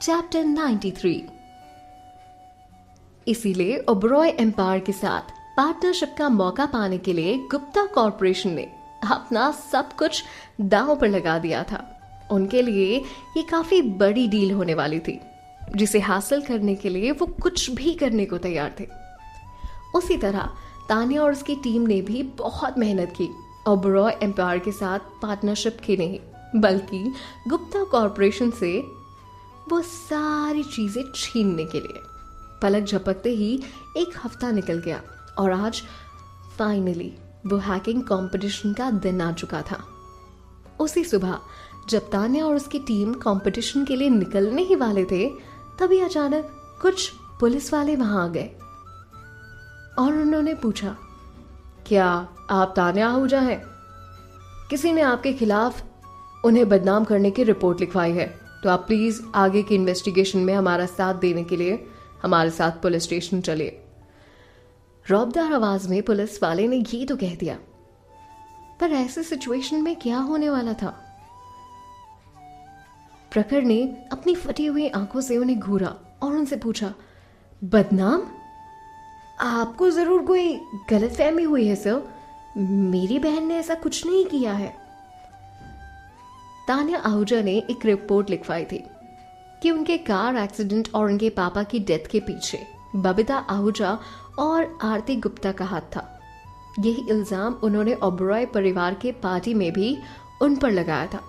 Chapter 93। इसीलिए Oberoi empire के साथ पार्टनरशिप का मौका पाने के लिए गुप्ता कॉर्पोरेशन ने अपना सब कुछ दांव पर लगा दिया था। उनके लिए ये काफी बड़ी डील होने वाली थी, जिसे हासिल करने के लिए वो कुछ भी करने को तैयार थे। उसी तरह तान्या और उसकी टीम ने भी बहुत मेहनत की ओबरॉय एम्पायर के साथ पार्टनरशिप की नहीं, बल्कि गुप्ता कॉर्पोरेशन से वो सारी चीजें छीनने के लिए। पलक झपकते ही एक हफ्ता निकल गया और आज फाइनली वो हैकिंग कंपटीशन का दिन आ चुका था। उसी सुबह जब तान्या और उसकी टीम कंपटीशन के लिए निकलने ही वाले थे, तभी अचानक कुछ पुलिस वाले वहां आ गए और उन्होंने पूछा, क्या आप तान्या आहूजा हैं? किसी ने आपके खिलाफ उन्हें बदनाम करने की रिपोर्ट लिखवाई है, तो आप प्लीज आगे की इन्वेस्टिगेशन में हमारा साथ देने के लिए हमारे साथ पुलिस स्टेशन चलिए। रौबदार आवाज में पुलिस वाले ने ये तो कह दिया, पर ऐसे सिचुएशन में क्या होने वाला था? प्रखर ने अपनी फटी हुई आंखों से उन्हें घूरा और उनसे पूछा, बदनाम? आपको जरूर कोई गलतफहमी हुई है सर, मेरी बहन ने ऐसा कुछ नहीं किया है। तान्या आहूजा ने एक रिपोर्ट लिखवाई थी कि उनके कार एक्सीडेंट और उनके पापा की डेथ के पीछे बबीता आहूजा और आरती गुप्ता का हाथ था। यही इल्जाम उन्होंने ओबरॉय परिवार के पार्टी में भी उन पर लगाया था।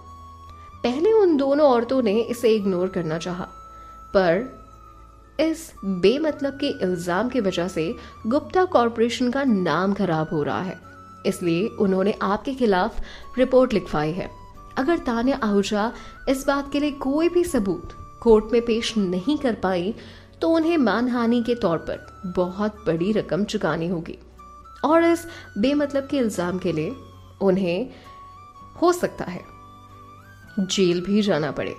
पहले उन दोनों औरतों ने इसे इग्नोर करना चाहा, पर इस बेमतलब के इल्जाम की वजह से गुप्ता कॉर्पोरेशन का नाम खराब हो रहा है, इसलिए उन्होंने आपके खिलाफ रिपोर्ट लिखवाई है। अगर तान्या आहूजा इस बात के लिए कोई भी सबूत कोर्ट में पेश नहीं कर पाई, तो उन्हें मानहानि के तौर पर बहुत बड़ी रकम चुकानी होगी और इस बेमतलब के इल्जाम के लिए उन्हें हो सकता है जेल भी जाना पड़े।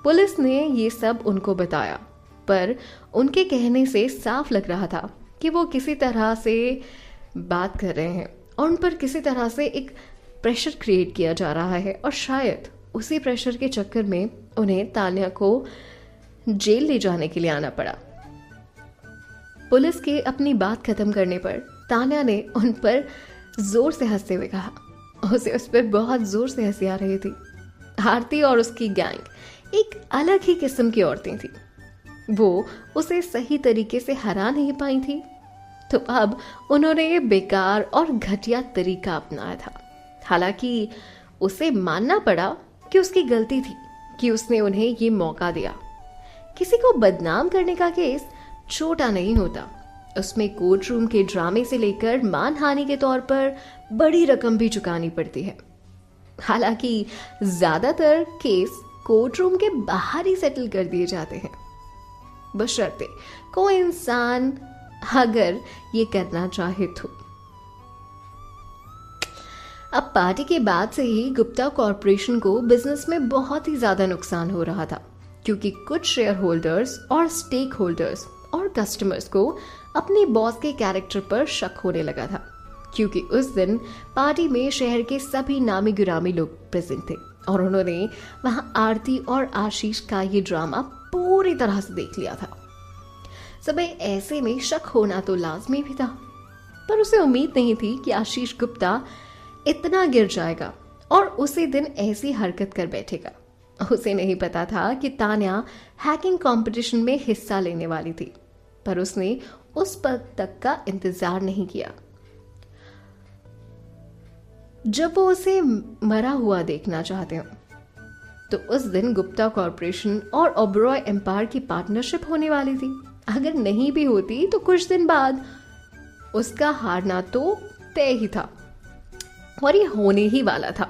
पुलिस ने ये सब उनको बताया, पर उनके कहने से साफ लग रहा था कि वो किसी तरह से बात कर रहे हैं और उन पर किसी तरह से एक प्रेशर क्रिएट किया जा रहा है और शायद उसी प्रेशर के चक्कर में उन्हें तान्या को जेल ले जाने के लिए आना पड़ा। पुलिस के अपनी बात खत्म करने पर तान्या ने उन पर जोर से हंसते हुए कहा, उसे उस पर बहुत जोर से हंसी आ रही थी। आरती और उसकी गैंग एक अलग ही किस्म की औरतें थी। वो उसे सही तरीके से हरा नहीं पाई थी, तो अब उन्होंने ये बेकार और घटिया तरीका अपनाया था। हालांकि उसे मानना पड़ा कि उसकी गलती थी कि उसने उन्हें ये मौका दिया। किसी को बदनाम करने का केस छोटा नहीं होता, उसमें कोर्ट रूम के ड्रामे से लेकर मानहानि के तौर पर बड़ी रकम भी चुकानी पड़ती है। हालांकि ज्यादातर केस कोर्ट रूम के बाहर ही सेटल कर दिए जाते हैं, बशर्ते कोई इंसान अगर ये करना चाहे तो। अब पार्टी के बाद से ही गुप्ता कॉर्पोरेशन को बिजनेस में बहुत ही ज्यादा नुकसान हो रहा था, क्योंकि कुछ शेयर होल्डर्स और स्टेक होल्डर्स और कस्टमर्स को अपने बॉस के कैरेक्टर पर शक होने लगा था, क्योंकि उस दिन पार्टी में शहर के सभी नामी गिरामी लोग प्रेजेंट थे और उन्होंने वहां आरती और आशीष का ये ड्रामा पूरी तरह से देख लिया था। सब ऐसे में शक होना तो लाजमी भी था, पर उसे उम्मीद नहीं थी कि आशीष गुप्ता इतना गिर जाएगा और उसी दिन ऐसी हरकत कर बैठेगा। उसे नहीं पता था कि तान्या हैकिंग कंपटीशन में हिस्सा लेने वाली थी, पर उसने उस पल तक का इंतजार नहीं किया जब वो उसे मरा हुआ देखना चाहते हो। तो उस दिन गुप्ता कॉर्पोरेशन और ओबरॉय एम्पायर की पार्टनरशिप होने वाली थी। अगर नहीं भी होती तो कुछ दिन बाद उसका हारना तो तय ही था और ये होने ही वाला था।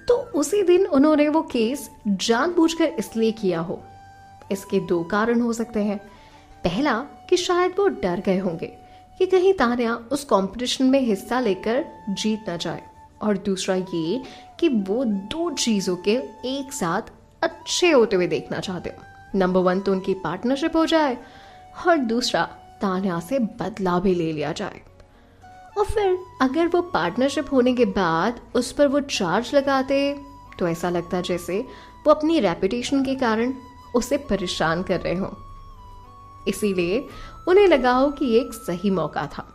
तो उसी दिन उन्होंने वो केस जानबूझकर इसलिए किया हो। इसके दो कारण हो सकते हैं। पहला कि शायद वो डर गए होंगे कि कहीं तान्या उस कंपटीशन में हिस्सा लेकर जीत ना जाए, और दूसरा ये कि वो दो चीजों के एक साथ अच्छे होते हुए देखना चाहते हो। नंबर 1 तो उनकी पार्टनरशिप हो जाए और दूसरा तान्या से बदला भी ले लिया जाए। और फिर अगर वो पार्टनरशिप होने के बाद उस पर वो चार्ज लगाते तो ऐसा लगता जैसे वो अपनी रेपुटेशन के कारण उसे परेशान कर रहे हों। इसीलिए उन्हें लगा हो कि ये एक सही मौका था।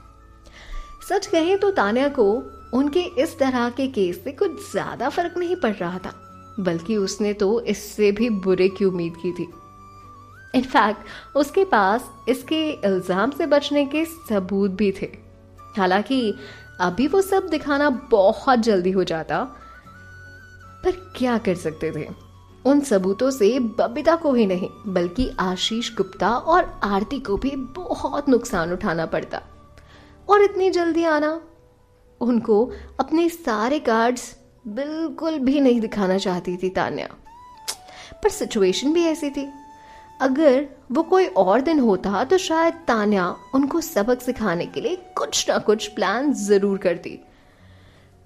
सच कहें तो तान्या को उनके इस तरह के केस से कुछ ज्यादा फर्क नहीं पड़ रहा था, बल्कि उसने तो इससे भी बुरे की उम्मीद की थी। इनफैक्ट उसके पास इसके इल्जाम से बचने के सबूत भी थे। हालांकि अभी वो सब दिखाना बहुत जल्दी हो जाता, पर क्या कर सकते थे। उन सबूतों से बबीता को ही नहीं बल्कि आशीष गुप्ता और आरती को भी बहुत नुकसान उठाना पड़ता। और इतनी जल्दी आना, उनको अपने सारे कार्ड्स बिल्कुल भी नहीं दिखाना चाहती थी तान्या। पर सिचुएशन भी ऐसी थी, अगर वो कोई और दिन होता तो शायद तान्या उनको सबक सिखाने के लिए कुछ ना कुछ प्लान जरूर करती।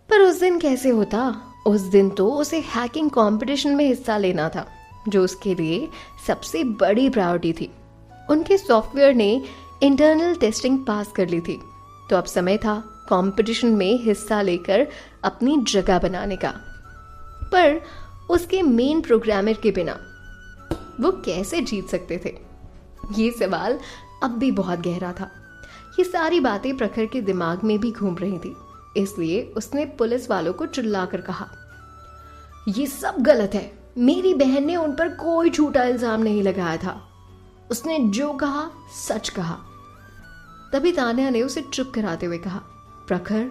पर उस दिन कैसे होता? उस दिन तो उसे हैकिंग कंपटीशन में हिस्सा लेना था, जो उसके लिए सबसे बड़ी प्रायोरिटी थी। उनके सॉफ्टवेयर ने इंटरनल टेस्टिंग पास कर ली थी, तो अब समय था कंपटीशन में हिस्सा लेकर अपनी जगह बनाने का। पर उसके मेन प्रोग्रामर के बिना वो कैसे जीत सकते थे? ये सवाल अब भी बहुत गहरा था। ये सारी बातें प्रखर के दिमाग में भी घूम रही थी, इसलिए उसने पुलिस वालों को चिल्लाकर कहा, ये सब गलत है। मेरी बहन ने उन पर कोई झूठा इल्जाम नहीं लगाया था। उसने जो कहा सच कहा। तभी तान्या ने उसे चुप कराते हुए कहा, प्रखर,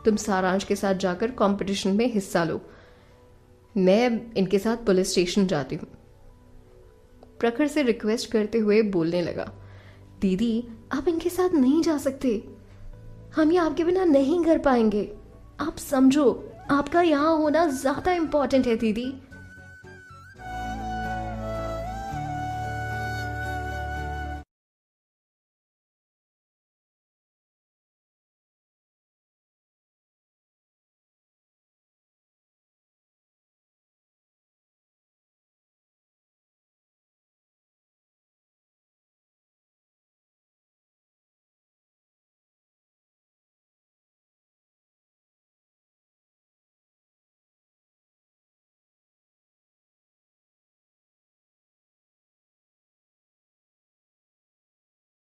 तुम सारांश के साथ जाकर कंपटीशन में हिस्सा लो। मैं इनके साथ पुलिस स्टेशन जाती हूँ। प्रखर से रिक्वेस्ट करते हुए बोलने लगा, दीदी आप इनके साथ नहीं जा सकते। हम ये आपके बिना नहीं कर पाएंगे। आप समझो, आपका यहाँ होना ज्यादा इंपॉर्टेंट है दीदी।